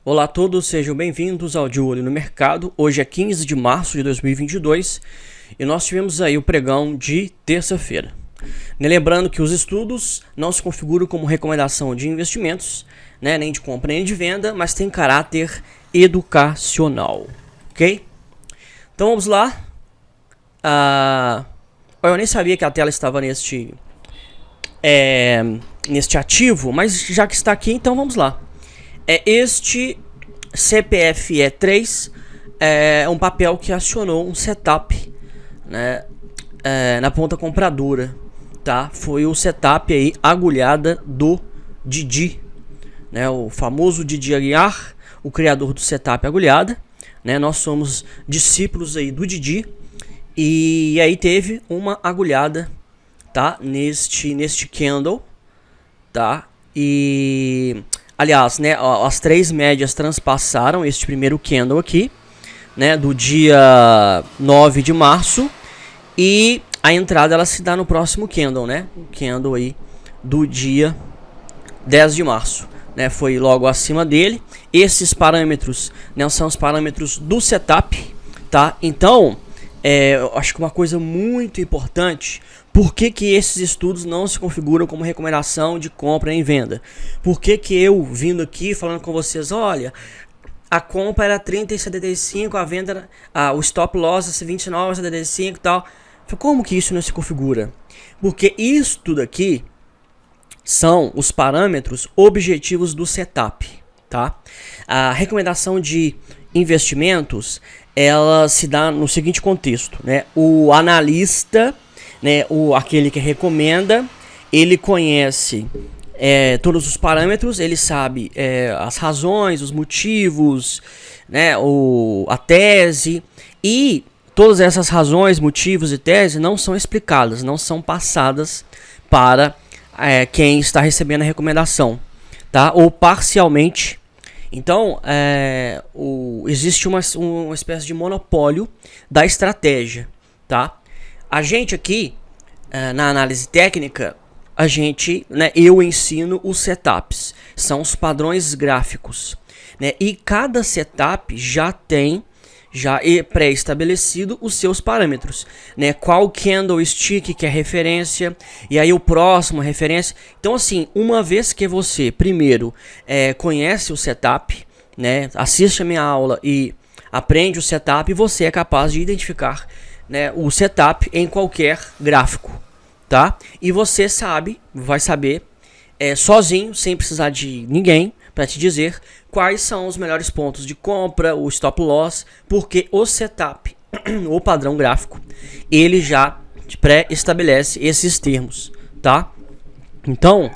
Olá a todos, sejam bem-vindos ao De Olho no Mercado. Hoje é 15 de março de 2022 e nós tivemos aí o pregão de terça-feira. Lembrando que os estudos não se configuram como recomendação de investimentos, nem de compra nem de venda, mas tem caráter educacional, ok? Então vamos lá. Eu nem sabia que a tela estava neste ativo, mas já que está aqui, então vamos lá. Este CPFE3 é um papel que acionou um setup, na ponta compradora, tá? Foi o setup aí agulhada do Didi, o famoso Didi Aguiar, o criador do setup agulhada, Nós somos discípulos aí do Didi e aí teve uma agulhada, tá? Neste candle, tá? E aliás, as três médias transpassaram este primeiro candle aqui, do dia 9 de março. E a entrada ela se dá no próximo candle, o candle aí do dia 10 de março, foi logo acima dele. Esses parâmetros, são os parâmetros do setup, tá? Então, eu acho que uma coisa muito importante, por que esses estudos não se configuram como recomendação de compra e venda? Por que eu vindo aqui falando com vocês, olha, a compra era 30,75, a venda, o stop loss é 29,75 e tal. Como que isso não se configura? Porque isso tudo aqui são os parâmetros objetivos do setup, tá? A recomendação de investimentos, ela se dá no seguinte contexto, O analista, aquele que recomenda, ele conhece todos os parâmetros, ele sabe as razões, os motivos, a tese, e todas essas razões, motivos e tese não são explicadas, não são passadas para quem está recebendo a recomendação, tá? Ou parcialmente. Então, existe uma espécie de monopólio da estratégia, tá? A gente aqui, na análise técnica, eu ensino os setups, são os padrões gráficos, e cada setup já tem pré-estabelecido os seus parâmetros, qual candlestick que é referência, e aí o próximo referência. Então assim, uma vez que você primeiro conhece o setup, assiste a minha aula e aprende o setup, você é capaz de identificar o setup em qualquer gráfico, tá? E você vai saber sozinho, sem precisar de ninguém para te dizer quais são os melhores pontos de compra, o stop loss, porque o setup, o padrão gráfico, ele já pré-estabelece esses termos, tá? Então,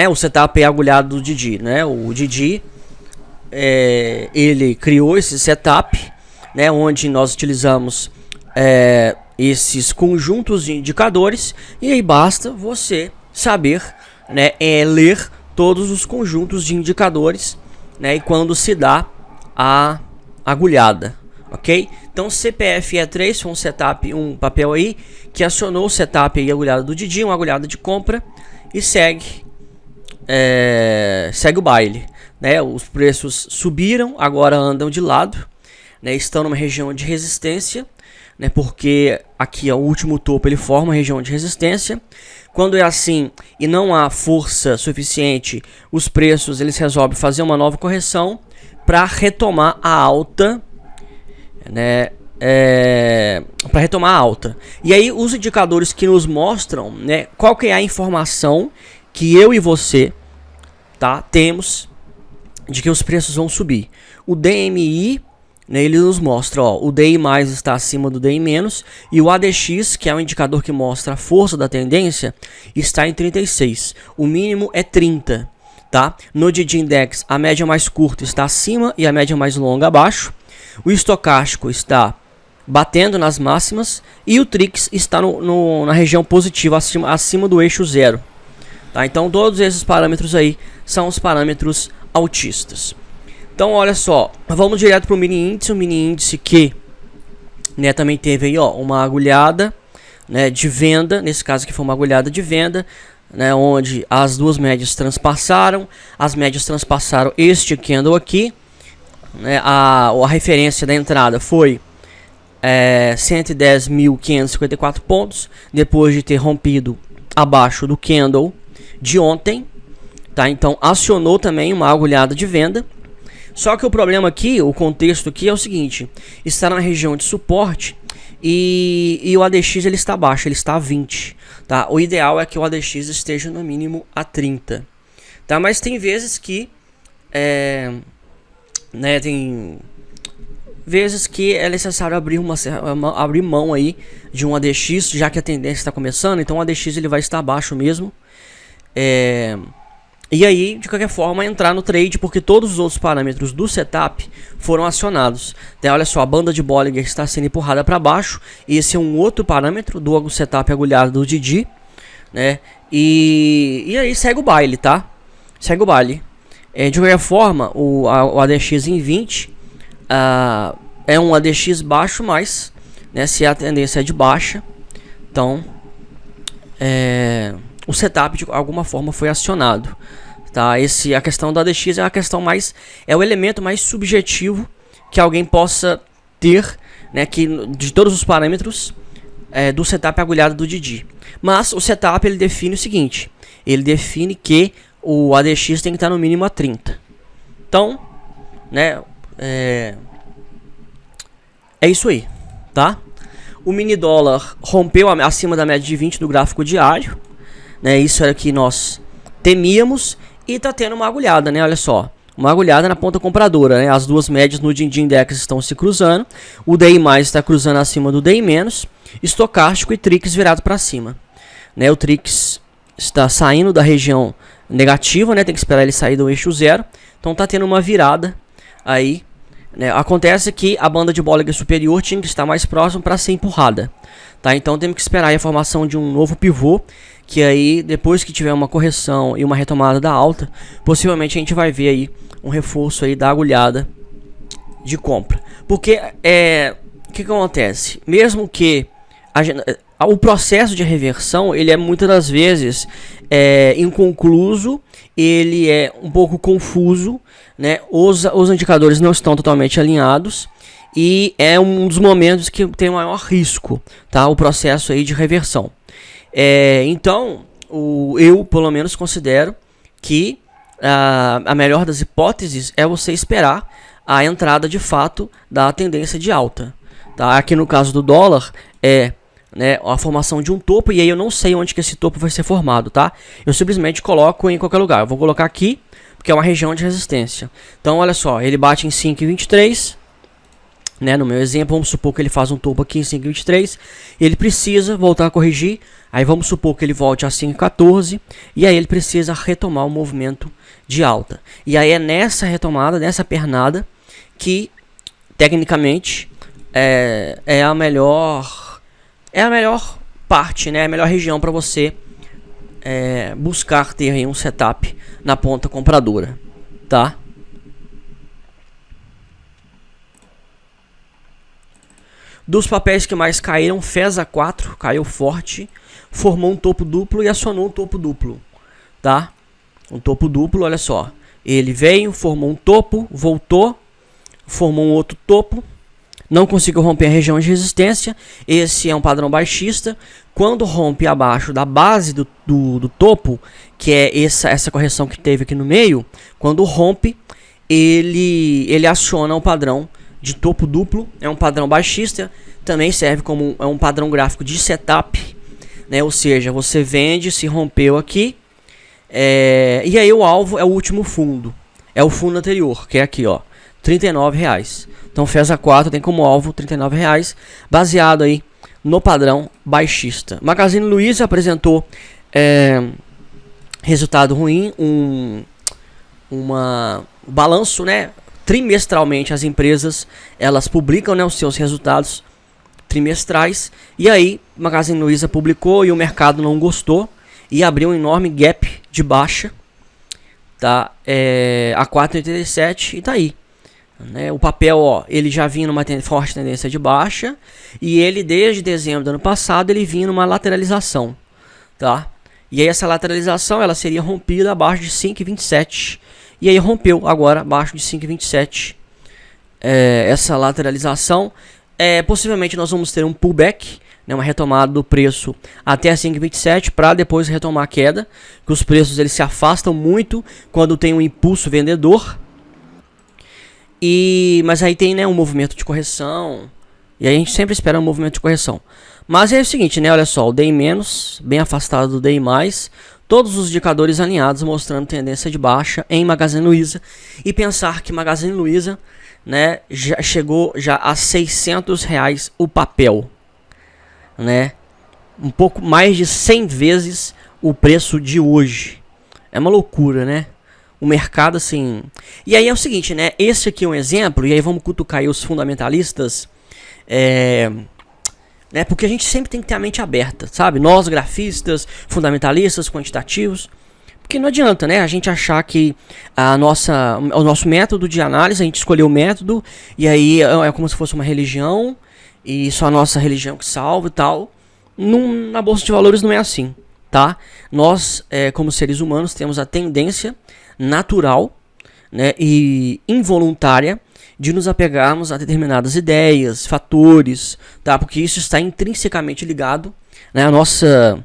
o setup é agulhado do Didi, O Didi, ele criou esse setup, onde nós utilizamos esses conjuntos de indicadores, e aí basta você saber, ler todos os conjuntos de indicadores, e quando se dá a agulhada, ok? Então CPFE3 foi um setup, um papel aí que acionou o setup aí agulhada do Didi, uma agulhada de compra, e segue o baile, Os preços subiram, agora andam de lado, estão numa região de resistência, porque aqui o último topo ele forma uma região de resistência. Quando é assim e não há força suficiente, os preços eles resolvem fazer uma nova correção para retomar a alta, para retomar a alta. E aí os indicadores que nos mostram, qual que é a informação que eu e você, temos de que os preços vão subir. O DMI, ele nos mostra, o DI mais está acima do DI menos, e o ADX, que é um indicador que mostra a força da tendência, está em 36. O mínimo é 30, tá? No Didi Index, a média mais curta está acima e a média mais longa abaixo. O estocástico está batendo nas máximas e o Trix está na região positiva, acima do eixo zero. Tá? Então todos esses parâmetros aí são os parâmetros altistas. Então olha só, vamos direto para o mini índice, que também teve aí uma agulhada de venda, nesse caso aqui foi uma agulhada de venda, né, onde as duas médias transpassaram, as médias transpassaram este candle aqui, né, a referência da entrada foi 110.554 pontos, depois de ter rompido abaixo do candle de ontem, tá? Então acionou também uma agulhada de venda. Só que o problema aqui, o contexto aqui é o seguinte: está na região de suporte e o ADX ele está abaixo, ele está a 20, tá? O ideal é que o ADX esteja no mínimo a 30, tá? Mas tem vezes que né, tem vezes que é necessário abrir abrir mão aí de um ADX, já que a tendência está começando. Então o ADX ele vai estar abaixo mesmo. E aí, de qualquer forma, entrar no trade, porque todos os outros parâmetros do setup foram acionados. Então, olha só, a banda de Bollinger está sendo empurrada para baixo. Esse é um outro parâmetro do setup agulhado do Didi, né? E aí segue o baile, tá? Segue o baile. De qualquer forma, o ADX em 20 é um ADX baixo, mas, né, se a tendência é de baixa, então o setup de alguma forma foi acionado, tá? A questão do ADX é a questão mais, é o elemento mais subjetivo que alguém possa ter, né, que de todos os parâmetros do setup agulhado do Didi. Mas o setup ele define o seguinte: ele define que o ADX tem que estar no mínimo a 30. Então, né, é isso aí, tá? O mini dólar rompeu acima da média de 20 do gráfico diário, né? Isso era o que nós temíamos, e tá tendo uma agulhada, né? Olha só, uma agulhada na ponta compradora, né? As duas médias no Didi Index estão se cruzando, o DI+ está cruzando acima do DI-, estocástico e Trix virado para cima, né? O Trix está saindo da região negativa, né? Tem que esperar ele sair do eixo zero, então tá tendo uma virada aí, né? Acontece que a banda de Bollinger superior tinha que estar mais próximo para ser empurrada, tá? Então temos que esperar a formação de um novo pivô, que aí depois que tiver uma correção e uma retomada da alta, possivelmente a gente vai ver aí um reforço aí da agulhada de compra. Porque o que acontece? Mesmo que o processo de reversão ele é muitas das vezes inconcluso, ele é um pouco confuso, né? Os indicadores não estão totalmente alinhados e é um dos momentos que tem maior risco, tá? O processo aí de reversão. Então, eu pelo menos considero que a melhor das hipóteses é você esperar a entrada de fato da tendência de alta, tá? Aqui no caso do dólar né, a formação de um topo, e aí eu não sei onde que esse topo vai ser formado, tá? Eu simplesmente coloco em qualquer lugar. Eu vou colocar aqui, porque é uma região de resistência. Então, olha só, ele bate em 5,23, né? No meu exemplo, vamos supor que ele faz um topo aqui em 5,23, ele precisa voltar a corrigir, aí vamos supor que ele volte a 5,14, e aí ele precisa retomar o movimento de alta. E aí é nessa retomada, nessa pernada, que, tecnicamente, é a melhor parte, né? A melhor região para você buscar ter aí um setup na ponta compradora, tá? Dos papéis que mais caíram, FESA 4 caiu forte, formou um topo duplo e acionou um topo duplo, tá? Um topo duplo, olha só, ele veio, formou um topo, voltou, formou um outro topo, não conseguiu romper a região de resistência. Esse é um padrão baixista. Quando rompe abaixo da base do topo, que é essa correção que teve aqui no meio, quando rompe, ele aciona o padrão de topo duplo. É um padrão baixista, também serve como um padrão gráfico de setup, né? Ou seja, você vende, se rompeu aqui, e aí o alvo é o último fundo, é o fundo anterior, que é aqui, ó, R$39. Então FESA 4 tem como alvo R$39, baseado aí no padrão baixista. Magazine Luiza apresentou resultado ruim, balanço, né? Trimestralmente as empresas elas publicam, né, os seus resultados trimestrais, e aí Magazine Luiza publicou e o mercado não gostou e abriu um enorme gap de baixa, tá? A 4,87 e tá aí. Né, o papel, ó, ele já vinha numa forte tendência de baixa, e ele desde dezembro do ano passado ele vinha numa lateralização, tá? E aí essa lateralização ela seria rompida abaixo de 5,27. E aí rompeu agora abaixo de 5,27. Essa lateralização. Possivelmente nós vamos ter um pullback, né, uma retomada do preço até 5,27 para depois retomar a queda. Que os preços eles se afastam muito quando tem um impulso vendedor. Mas aí tem, né, um movimento de correção. E aí a gente sempre espera um movimento de correção. Mas é o seguinte, né? Olha só, o DI-, bem afastado do DI+, todos os indicadores alinhados mostrando tendência de baixa em Magazine Luiza. E pensar que Magazine Luiza, né, já chegou já a R$600 o papel, né? Um pouco mais de 100 vezes o preço de hoje. É uma loucura, né? O mercado assim... E aí é o seguinte, né? Esse aqui é um exemplo, e aí vamos cutucar aí os fundamentalistas... né, porque a gente sempre tem que ter a mente aberta, sabe? Nós, grafistas, fundamentalistas, quantitativos. Porque não adianta, né? A gente achar que o nosso método de análise, a gente escolheu o método, e aí é como se fosse uma religião, e só a nossa religião que salva e tal. Na Bolsa de Valores não é assim, tá? Nós, como seres humanos, temos a tendência natural, né, e involuntária de nos apegarmos a determinadas ideias, fatores, tá? Porque isso está intrinsecamente ligado, né, à nossa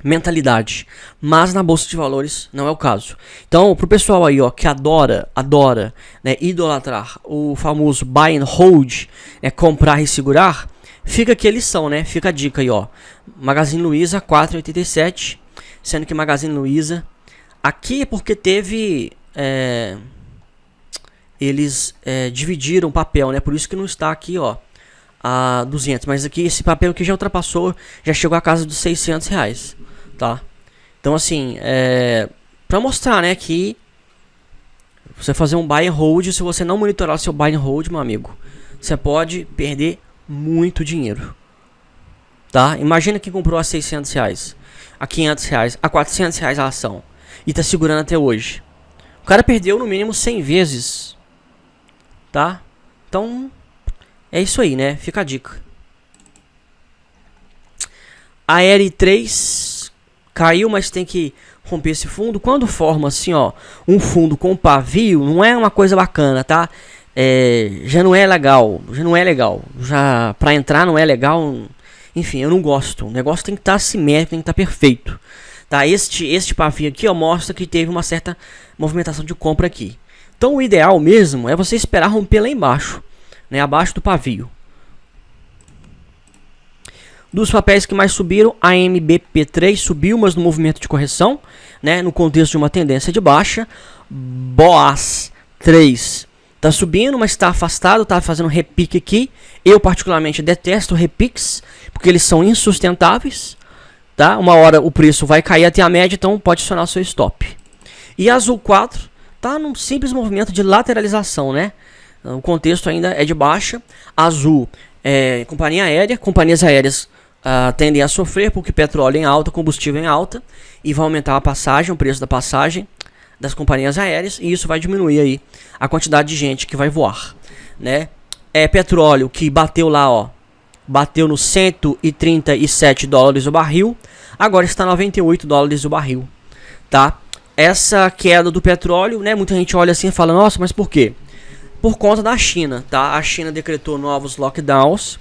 mentalidade. Mas na Bolsa de Valores não é o caso. Então, pro pessoal aí, ó, que adora, né, idolatrar o famoso buy and hold, né, comprar e segurar, fica aqui a lição, né? Fica a dica aí, ó. Magazine Luiza 4,87, sendo que Magazine Luiza aqui é porque teve eles dividiram o papel, né? Por isso que não está aqui, ó, a 200. Mas aqui esse papel aqui já ultrapassou, já chegou a casa dos R$600, tá? Então assim, para mostrar, né, que você fazer um buy and hold, se você não monitorar seu buy and hold, meu amigo, você pode perder muito dinheiro, tá? Imagina que comprou a R$600, a R$500, a R$400 a ação e tá segurando até hoje. O cara perdeu no mínimo 100 vezes. Tá? Então, é isso aí, né? Fica a dica. A R3 caiu, mas tem que romper esse fundo. Quando forma assim, ó, um fundo com pavio, não é uma coisa bacana, tá? Já não é legal. Já pra entrar não é legal. Enfim, eu não gosto. O negócio tem que estar simétrico, tem que estar perfeito. Tá? Este pavio aqui, ó, mostra que teve uma certa movimentação de compra aqui. Então o ideal mesmo é você esperar romper lá embaixo, né, abaixo do pavio. Dos papéis que mais subiram, a MBP3 subiu, mas no movimento de correção, né, no contexto de uma tendência de baixa. BOAS 3 está subindo, mas está afastado, está fazendo repique aqui. Eu particularmente detesto repiques, porque eles são insustentáveis. Tá? Uma hora o preço vai cair até a média, então pode acionar seu stop. E a Azul 4 tá num simples movimento de lateralização, né? O contexto ainda é de baixa. Azul companhia aérea. Companhias aéreas tendem a sofrer porque petróleo em alta, combustível em alta, e vai aumentar a passagem, o preço da passagem das companhias aéreas, e isso vai diminuir aí a quantidade de gente que vai voar, né? Petróleo que bateu lá, ó, bateu nos $137 o barril, agora está $98 o barril, tá? Essa queda do petróleo, né, muita gente olha assim e fala, nossa, mas por quê? Por conta da China, tá? A China decretou novos lockdowns,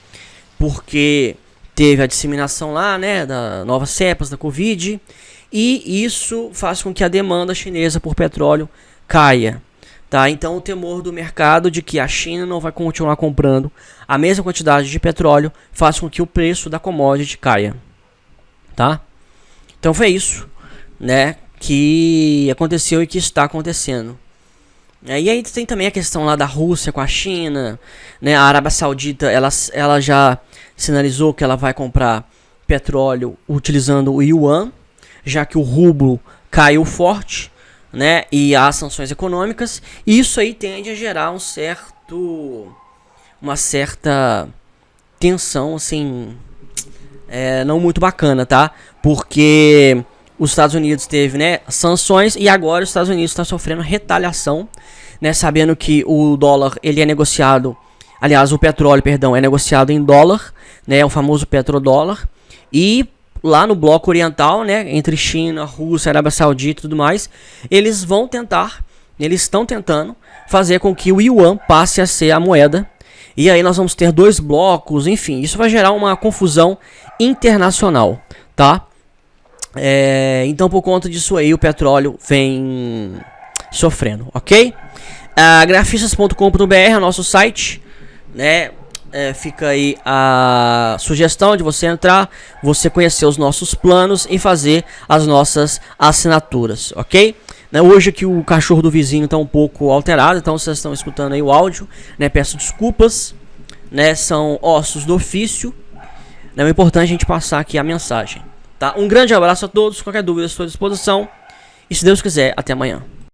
porque teve a disseminação lá, né, da novas cepas da Covid, e isso faz com que a demanda chinesa por petróleo caia, tá? Então o temor do mercado de que a China não vai continuar comprando a mesma quantidade de petróleo faz com que o preço da commodity caia, tá? Então foi isso, né, que aconteceu e que está acontecendo. E aí tem também a questão lá da Rússia com a China, né? A Arábia Saudita ela já sinalizou que ela vai comprar petróleo utilizando o yuan, já que o rublo caiu forte, né? E há sanções econômicas, e isso aí tende a gerar uma certa tensão, assim, não muito bacana, tá? Porque os Estados Unidos teve, né, sanções, e agora os Estados Unidos está sofrendo retaliação, né, sabendo que o dólar ele é negociado, aliás, o petróleo, perdão, é negociado em dólar, né, o famoso petrodólar, e lá no bloco oriental, né, entre China, Rússia, Arábia Saudita e tudo mais, eles estão tentando fazer com que o yuan passe a ser a moeda. E aí nós vamos ter 2 blocos, enfim, isso vai gerar uma confusão internacional, tá? Então por conta disso aí o petróleo vem sofrendo, ok? Grafistas.com.br é o nosso site, né? Fica aí a sugestão de você entrar, você conhecer os nossos planos e fazer as nossas assinaturas, ok? Hoje aqui o cachorro do vizinho está um pouco alterado, então vocês estão escutando aí o áudio, né? Peço desculpas, né? São ossos do ofício, né? É importante a gente passar aqui a mensagem, tá? Um grande abraço a todos, qualquer dúvida estou à disposição e se Deus quiser, até amanhã.